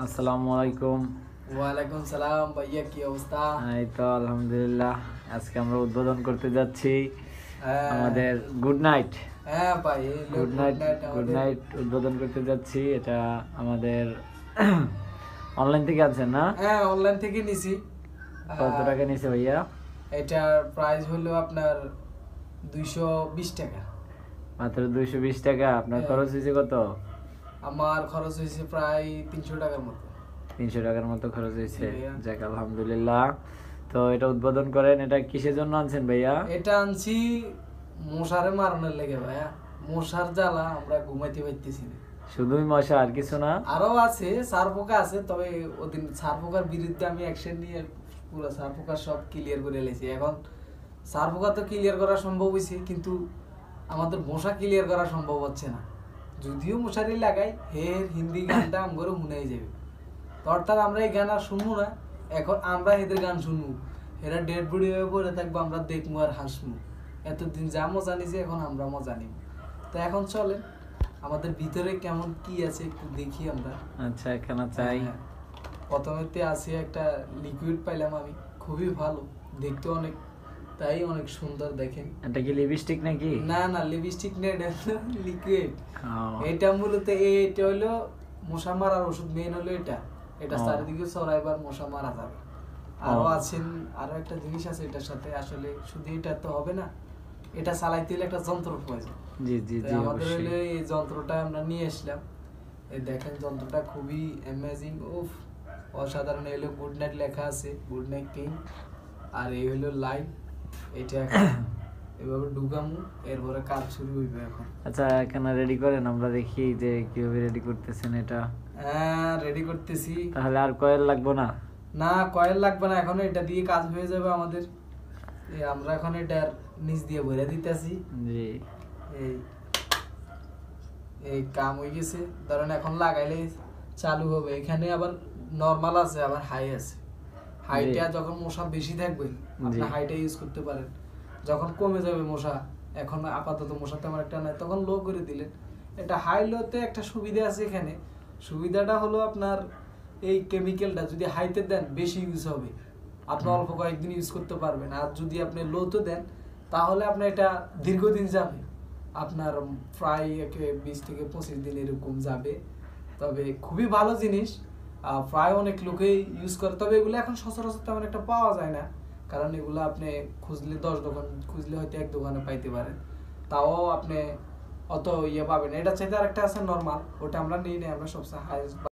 আসসালামু আলাইকুম। ওয়ালাইকুম সালাম ভাইয়া, কি অবস্থা? এই তো আলহামদুলিল্লাহ। আজকে আমরা উদ্বোধন করতে যাচ্ছি আমাদের গুড নাইট। হ্যাঁ ভাই, গুড নাইট গুড নাইট উদ্বোধন করতে যাচ্ছি। এটা আমাদের অনলাইন থেকে আছেন না? হ্যাঁ, অনলাইন থেকে নিছি। কত টাকা নিছে ভাইয়া? এটার প্রাইস হলো আপনার 220 টাকা। মাত্র 220 টাকা। আপনার খরচ হয়েছে কত? আমার খরচ হয়েছে প্রায় 300 টাকার মতো। 300 টাকার মতো খরচ হয়েছে। যাক আলহামদুলিল্লাহ। তো এটা উদ্বোধন করেন। এটা কিসের জন্য আনছেন ভাইয়া? এটা আনছি মশারে মারানোর লেগে ভাইয়া। মশার জ্বালা আমরা ঘুমাইতে পারতেছি না। শুধুই মশা, আর কিছু না? আরো আছে, সারপোকা আছে, তবে ওদিন সারপোকার বিরুদ্ধে আমি অ্যাকশন নিয়ে পুরো সারপোকা সব ক্লিয়ার করে লেছি। এখন সারপোকা তো ক্লিয়ার করা সম্ভব হয়েছে, কিন্তু আমাদের মশা ক্লিয়ার করা সম্ভব হচ্ছে না। যদিও মশারি লাগাই, হিন্দি গানটা আমগরও মনে হয়ে যাবে। তো অর্থাৎ আমরা এই গান আর শুনবো না, এখন আমরা এদের গান শুনবো। এরা ডেড বডি হয়ে পড়ে থাকবো, আমরা দেখবো আর হাসবো। এতদিন যা মজা নিয়েছে, এখন আমরা মজা নিব। তো এখন চলেন আমাদের ভিতরে কেমন কি আছে একটু দেখি আমরা। আচ্ছা, এখানে চাই। প্রথমেতে আছে একটা লিকুইড পাইলাম আমি, খুবই ভালো দেখতে, অনেক তাই অনেক সুন্দর। দেখেন, এটা কি লিপস্টিক নাকি? না না, লিপস্টিক নেই, এটা লিকুইড। এটা মূলত এটা হলো মশা মারার ওষুধ। মেন হলো এটা চারিদিকে ছড়াইবার মশা মারা যাবে। আরো আছেন, আরো একটা জিনিস আছে এটার সাথে। আসলে শুধু এটা তো হবে না, এটা চালাইতে হলে একটা যন্ত্র প্রয়োজন। জি জি জি, আমাদের হলো এই যন্ত্রটা আমরা নিয়ে আসলাম। এই দেখেন, যন্ত্রটা খুবই অ্যামেজিং, উফ অসাধারণ। এলো গুড নাইট লেখা আছে, গুড নাইট কিং। আর এই হলো লাইট। এটা এভাবে ঢুকামু, এরপরে কাজ শুরু হইবে এখন। আচ্ছা, এখানে রেডি করেন, আমরা দেখি যে কিভাবে রেডি করতেছেন এটা। হ্যাঁ, রেডি করতেছি। তাহলে আর কয়েল লাগবে না? না, কয়েল লাগবে না, এখন এটা দিয়ে কাজ হয়ে যাবে আমাদের। আমরা এখন এটার নিচ দিয়ে ভরে দিতেছি। জি, এই কাম হয়ে গেছে। ধরেন এখন লাগাইলে চালু হবে। এখানে আবার নরমাল আছে, আবার হাই আছে। হাইটা যখন মশা বেশি থাকবে আপনি হাইটা ইউজ করতে পারেন। যখন কমে যাবে মশা, এখন আপাতত মশা তেমন একটা নাই, তখন লো করে দিলেন। এটা হাই লোতে একটা সুবিধা আছে এখানে। সুবিধাটা হলো আপনার এই কেমিক্যালটা যদি হাইতে দেন বেশি ইউজ হবে, আপনি অল্প কয়েকদিন ইউজ করতে পারবেন। আর যদি আপনি লোতে দেন তাহলে আপনার এটা দীর্ঘদিন যাবে, আপনার প্রায় 20 থেকে 25 দিন এরকম যাবে। তবে খুবই ভালো জিনিস, প্রায় অনেক লোকেই ইউজ করে। তবে এগুলো এখন সচরাচর তেমন একটা পাওয়া যায় না, কারণ এগুলো আপনি খুঁজলে 10 দোকান খুঁজলে হয়তো 1 দোকানে পাইতে পারেন, তাও আপনি অত ইয়ে পাবেন। এটা চাইতে আর একটা আছে নর্মাল, ওটা আমরা নিই না, আমরা সবসময় হাই